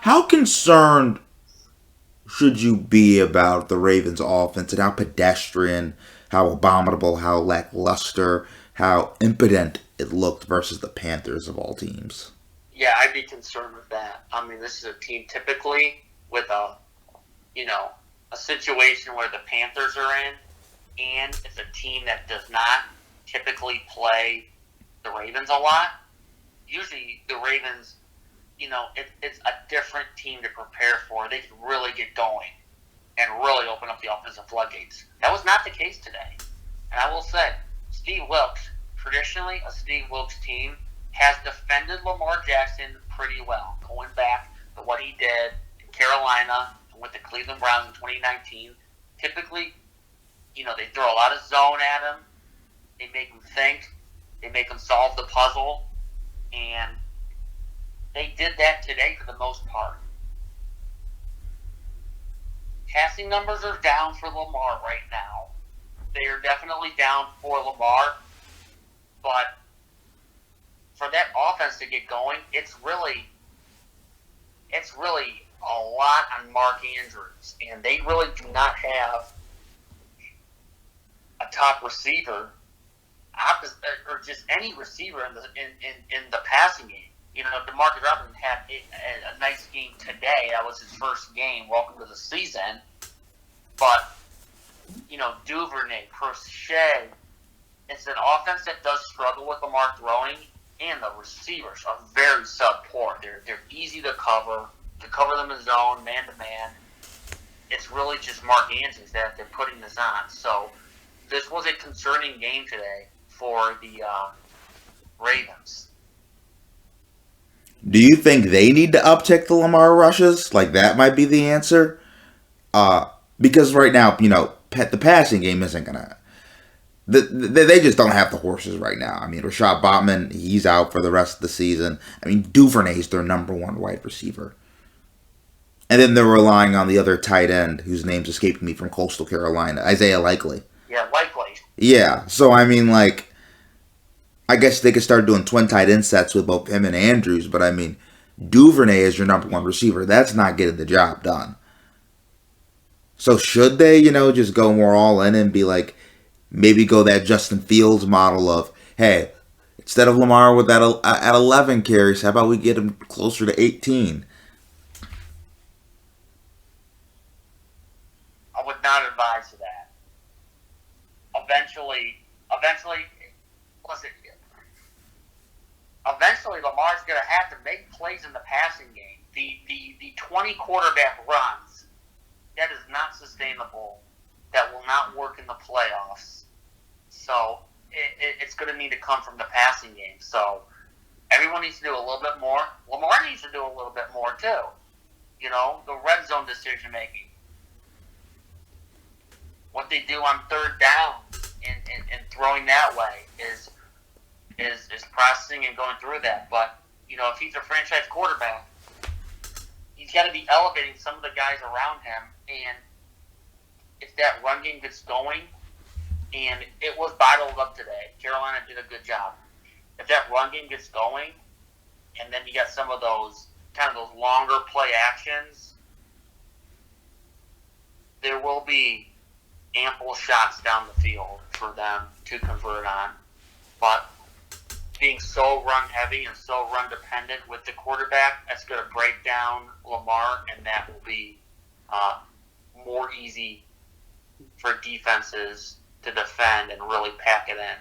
How concerned should you be about the Ravens' offense and how pedestrian, how abominable, how lackluster, how impotent it looked versus the Panthers of all teams? Yeah, I'd be concerned with that. I mean, this is a team typically with a situation where the Panthers are in, and it's a team that does not typically play the Ravens a lot. Usually, the Ravens, it's a different team to prepare for. They can really get going and really open up the offensive floodgates. That was not the case today. And I will say, Steve Wilkes, traditionally a Steve Wilkes team, has defended Lamar Jackson pretty well, going back to what he did in Carolina and with the Cleveland Browns in 2019. Typically, they throw a lot of zone at him. They make him think. They make him solve the puzzle. And they did that today for the most part. Passing numbers are down for Lamar right now. They are definitely down for Lamar. But for that offense to get going, it's really a lot on Mark Andrews. And they really do not have a top receiver, or just any receiver in the passing game. DeMarcus Robinson had a nice game today. That was his first game. Welcome to the season. But, Duvernay, Crochet, it's an offense that does struggle with Lamar throwing, and the receivers are very subpar. They're easy to cover them in zone, man-to-man. It's really just Mark Andrews that they're putting this on. So this was a concerning game today for the Ravens. Do you think they need to uptick the Lamar rushes? Like that might be the answer? Because right now, the passing game isn't gonna. They just don't have the horses right now. I mean, Rashad Bateman, he's out for the rest of the season. I mean, Duvernay's their number one wide receiver. And then they're relying on the other tight end, whose name's escaping me, from Coastal Carolina, Isaiah Likely. Yeah, Likely. Yeah, so I mean, like, I guess they could start doing twin tight end sets with both him and Andrews, but I mean, Duvernay is your number one receiver. That's not getting the job done. So should they, just go more all in and be like, maybe go that Justin Fields model of, hey, instead of Lamar with that at 11 carries, how about we get him closer to 18? I would not advise that. Eventually Lamar's going to have to make plays in the passing game. The 20 quarterback runs, that is not sustainable. That will not work in the playoffs. So it's going to need to come from the passing game. So everyone needs to do a little bit more. Lamar needs to do a little bit more too. The red zone decision making. What they do on third down and throwing that way is processing and going through that. But, if he's a franchise quarterback, he's got to be elevating some of the guys around him. And if that run game gets going, and it was bottled up today, Carolina did a good job. If that run game gets going, and then you got some of those longer play actions, there will be ample shots down the field for them to convert on. But being so run heavy and so run dependent with the quarterback, that's going to break down Lamar, and that will be more easy for defenses to defend and really pack it in.